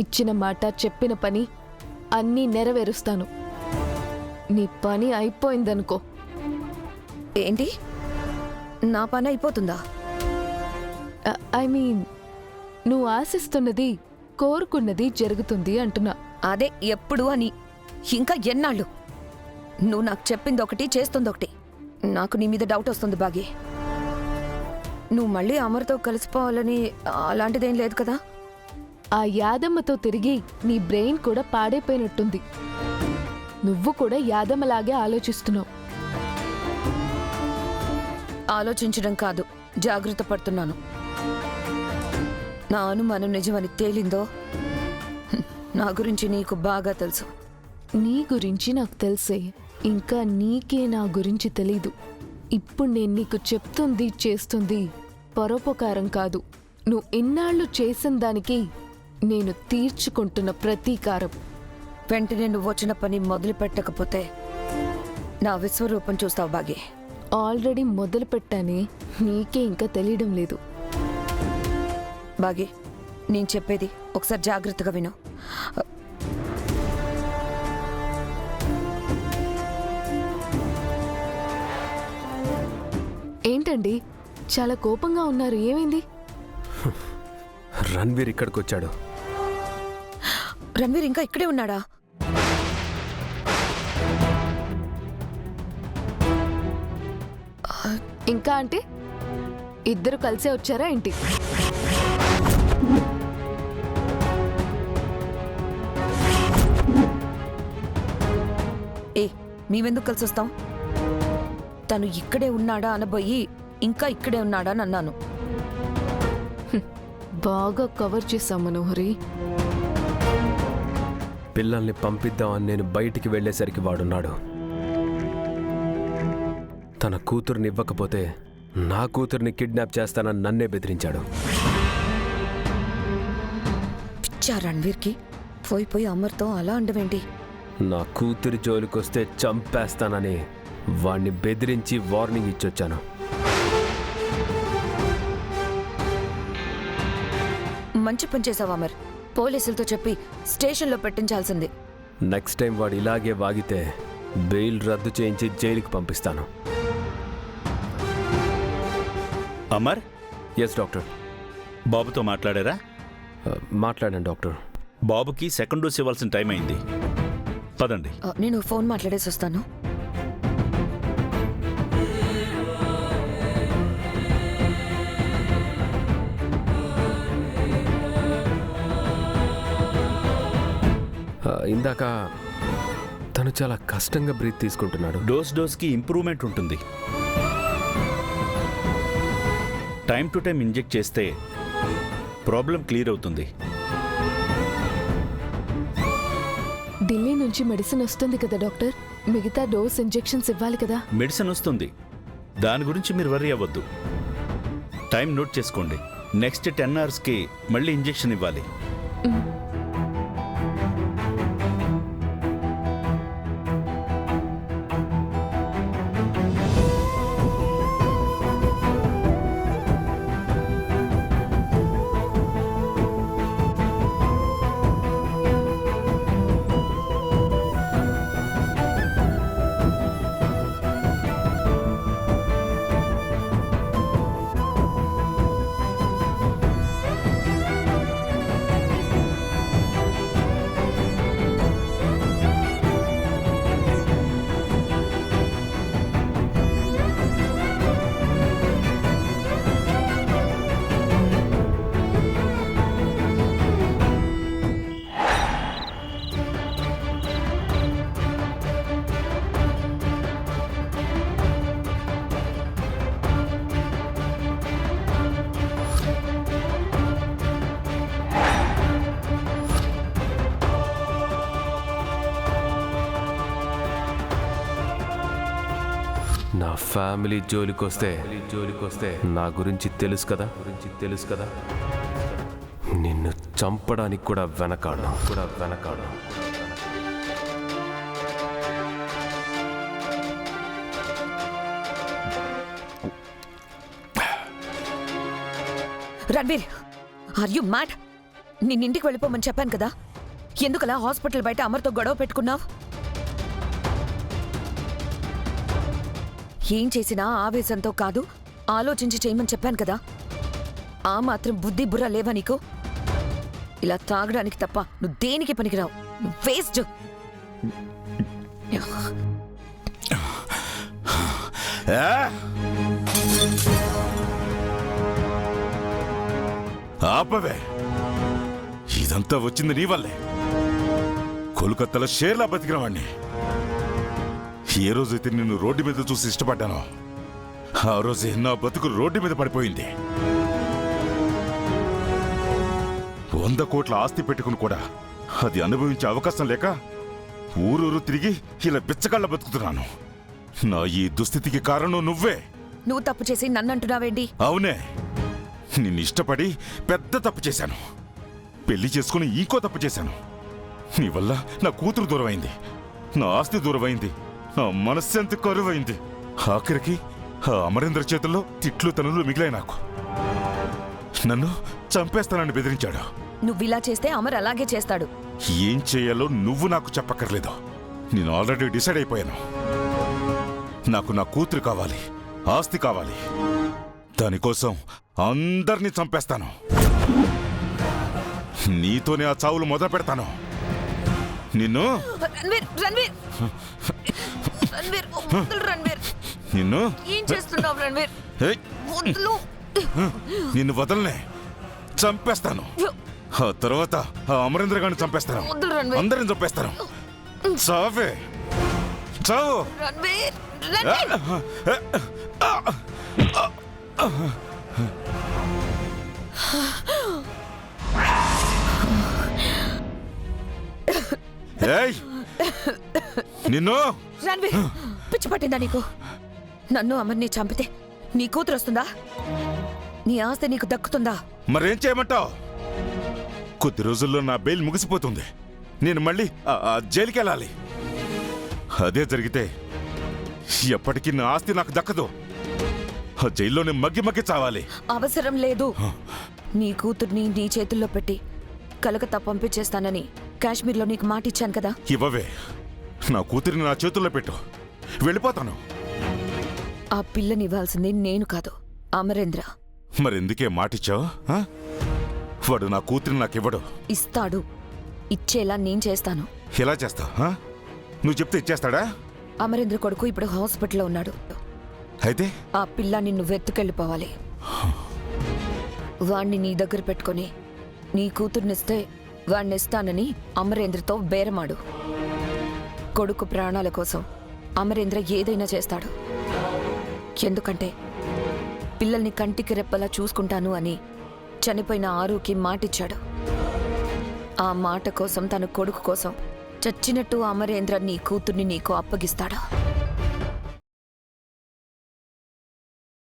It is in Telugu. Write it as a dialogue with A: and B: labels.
A: ఇచ్చిన మాట చెప్పిన పని అన్నీ నెరవేరుస్తాను. నీ పని అయిపోయిందనుకో.
B: ఏంటి, నా పని అయిపోతుందా?
A: ఐ మీన్, నువ్వు ఆశిస్తున్నది కోరుకున్నది జరుగుతుంది అంటున్నా.
B: అదే ఎప్పుడు అని. ఇంకా ఎన్నాళ్ళు? నువ్వు నాకు చెప్పింది ఒకటి, చేస్తుంది ఒకటి. నాకు నీ మీద డౌట్ వస్తుంది బాగి. నువ్వు మళ్ళీ అమర్తో కలిసిపోవాలని అలాంటిదేం లేదు కదా?
A: ఆ యాదమ్మతో తిరిగి నీ బ్రెయిన్ కూడా పాడైపోయినట్టుంది. నువ్వు కూడా యాదమ్మలాగే ఆలోచిస్తున్నావు.
B: ఆలోచించడం కాదు, జాగ్రత్త పడుతున్నాను. నా అనుమానం నిజమని తేలిందో, నా గురించి నీకు బాగా తెలుసు.
A: నీ గురించి నాకు తెలిసే, ఇంకా నీకే నా గురించి తెలీదు. ఇప్పుడు నేను నీకు చెప్తుంది చేస్తుంది పరోపకారం కాదు, నువ్వు ఇన్నాళ్ళు చేసిన దానికి నేను తీర్చుకుంటున్న ప్రతీకారం.
B: వెంటనే నువ్వు వచ్చిన పని మొదలు పెట్టకపోతే నా విశ్వరూపం చూస్తావు బాగి.
A: ఆల్రెడీ మొదలు పెట్టానే, నీకే ఇంకా తెలియడం లేదు.
B: బాగి, నేను చెప్పేది ఒకసారి జాగ్రత్తగా విను.
A: ఏంటండి చాలా కోపంగా ఉన్నారు, ఏమైంది?
C: రణ్వీర్ ఇక్కడికి వచ్చాడు.
B: రణ్వీర్ ఇంకా ఇక్కడే ఉన్నాడా?
A: ఇంకా అంటే ఇద్దరు కలిసే వచ్చారా ఏంటి?
B: మేమెందుకు కలిసి వస్తాం? తను ఇక్కడే ఉన్నాడా అనబోయి ఇంకా ఇక్కడే ఉన్నాడా అని అన్నాను.
A: బాగా కవర్ చేశాం మనోహరి.
C: పిల్లల్ని పంపిద్దామని నేను బయటికి వెళ్లేసరికి వాడున్నాడు. తన కూతుర్ని ఇవ్వకపోతే నా కూతుర్ని కిడ్నాప్ చేస్తానని నన్నే బెదిరించాడు.
B: పిచ్చా రణ్వీర్కి? పోయి అమర్తో అలా అండవేంటి?
C: నా కూతురి జోలికొస్తే చంపేస్తానని వాణ్ణి బెదిరించి వార్నింగ్ ఇచ్చొచ్చాను.
B: మంచి పని చేసావు అమర్. పోలీసులతో చెప్పి స్టేషన్లో పెట్టించాల్సింది.
C: నెక్స్ట్ టైం వాడు ఇలాగే వాగితే బెయిల్ రద్దు చేయించి జైలుకి పంపిస్తాను.
D: అమర్?
C: Yes doctor.
D: బాబుతో మాట్లాడారా?
C: మాట్లాడాను డాక్టర్.
D: బాబుకి సెకండ్ డోస్ ఇవ్వాల్సిన టైం అయింది. పదండి.
B: నేను ఫోన్ మాట్లాడేసి వస్తాను.
C: ఇందాక తను చాలా కష్టంగా బ్రీత్ తీసుకుంటున్నాడు.
D: డోస్కి ఇంప్రూవ్మెంట్ ఉంటుంది. టైం టు టైం ఇంజెక్ట్ చేస్తే ప్రాబ్లం క్లియర్ అవుతుంది.
A: ఢిల్లీ నుంచి మెడిసిన్ వస్తుంది కదా డాక్టర్, మిగతా డోస్ ఇంజెక్షన్స్ ఇవ్వాలి కదా?
D: మెడిసిన్ వస్తుంది, దాని గురించి మీరు వర్రీ అవ్వద్దు. టైం నోట్ చేసుకోండి. నెక్స్ట్ 10 అవర్స్కి మళ్ళీ ఇంజెక్షన్ ఇవ్వాలి.
C: నా ఫ్యామిలీ జోలికొస్తే నా గురించి తెలుసు కదా. నిన్ను చంపడానికి కూడా వెనకాడు.
B: Ranveer, are you mad? నిన్నింటికి వెళ్ళిపోమని చెప్పాను కదా, ఎందుకలా హాస్పిటల్ బయట అమర్తో గొడవ పెట్టుకున్నావు? ఏం చేసినా ఆవేశంతో కాదు, ఆలోచించి చేయమని చెప్పాను కదా. ఆ మాత్రం బుద్ధి బుర్ర లేవా నీకు? ఇలా తాగడానికి తప్ప నువ్వు దేనికి పనికిరావు. వేస్ట్.
E: ఆపవే, ఇదంతా వచ్చింది నీ వల్లే. కోల్కత్తాలో షేర్లా బతికిన వాణ్ణి. ఏ రోజైతే నిన్ను రోడ్డు మీద చూసి ఇష్టపడ్డానో ఆ రోజే నా బతుకు రోడ్డు మీద పడిపోయింది. 100 కోట్ల ఆస్తి పెట్టుకుని కూడా అది అనుభవించే అవకాశం లేక ఊరూరు తిరిగి ఇలా బిచ్చగాళ్ళ బతుకుతున్నాను. నా ఈ దుస్థితికి కారణం నువ్వే.
B: నువ్వు తప్పు చేసి నన్ను అంటున్నావేంటి?
E: అవునే, నిన్ను ఇష్టపడి పెద్ద తప్పు చేశాను. పెళ్లి చేసుకుని ఇంకో తప్పు చేశాను. నీ వల్ల నా కూతురు దూరమైంది, నా ఆస్తి దూరమైంది, నా మనశ్శాంతి కరువైంది. ఆఖరికి ఆ అమరేంద్ర చేతుల్లో తిట్లు తనులు మిగిలాయి. నాకు నన్ను చంపేస్తానని బెదిరించాడు.
B: నువ్విలా చేస్తే అమర్ అలాగే చేస్తాడు.
E: ఏం చేయాలో నువ్వు నాకు చెప్పక్కర్లేదు. నేను ఆల్రెడీ డిసైడ్ అయిపోయాను. నాకు నా కూతురు కావాలి, ఆస్తి కావాలి. దానికోసం అందరినీ చంపేస్తాను. నీతోనే ఆ చావులు మొదలు పెడతాను. నిన్ను
B: రణ్వీర్, రణ్వీర్, రణ్వీర్, వదులు రణ్వీర్.
E: నిన్ను
B: ఏం చేస్తున్నావు రణ్వీర్?
E: ఏయ్!
B: వదులు.
E: నిన్ను వదలనే, చంపేస్తాను. ఆ తర్వాత ఆ అమరేంద్ర గారిని చంపేస్తాను.
B: వదులు రణ్వీర్.
E: అందరిని చంపేస్తాను. చావే, చావు.
B: రణ్వీర్, రణ్వీర్.
E: ఏయ్! నిన్ను
B: రణ్వీర్, పిచ్చి పట్టిందా నీకు? నన్ను అమర్ని చంపితే నీ కూతురు వస్తుందా? నీ ఆస్తి నీకు దక్కుతుందా?
E: మరేం చేయమంటావు? కొద్ది రోజుల్లో నా బెయిల్ ముగిసిపోతుంది. నేను మళ్ళీ ఆ జైలుకి వెళ్ళాలి. అదే జరిగితే ఎప్పటికీ నా ఆస్తి నాకు దక్కదు. ఆ జైల్లోనే మగ్గి మగ్గి చావాలి.
B: అవసరం లేదు. నీ కూతుర్ని నీ చేతుల్లో పెట్టి కలకత్తా పంపించేస్తానని కాశ్మీర్లో నీకు మాట ఇచ్చాను కదా.
E: ఇవ్వవే, నా కూతురిని నా చేతుల్లో పెట్టు, వెళ్ళిపోతాను.
B: ఆ పిల్లనివ్వాల్సింది నేను కాదు, అమరేంద్ర.
E: మరెందుకే మాటిచ్చావు? వాడు నా కూతురిని నాకివ్వడు.
B: ఇస్తాడు. ఇచ్చేలా నేను చేస్తాను.
E: ఎలా చేస్తావు? నువ్వు చెప్తే ఇచ్చేస్తాడా?
B: అమరేంద్ర కొడుకు ఇప్పుడు హాస్పిటల్లో ఉన్నాడు.
E: అయితే
B: ఆ పిల్ల నిన్ను వెతుకెళ్ళిపోవాలి. వాణ్ణి నీ దగ్గర పెట్టుకొని నీ కూతుర్నిస్తే వాణ్ణిస్తానని అమరేంద్రతో బేరమాడు. కొడుకు ప్రాణాల కోసం అమరేంద్ర ఏదైనా చేస్తాడు. ఎందుకంటే పిల్లల్ని కంటికి రెప్పలా చూసుకుంటాను అని చనిపోయిన ఆరుకి మాటిచ్చాడు. ఆ మాట కోసం తన కొడుకు కోసం చచ్చినట్టు అమరేంద్ర నీ కూతుర్ని నీకు అప్పగిస్తాడు.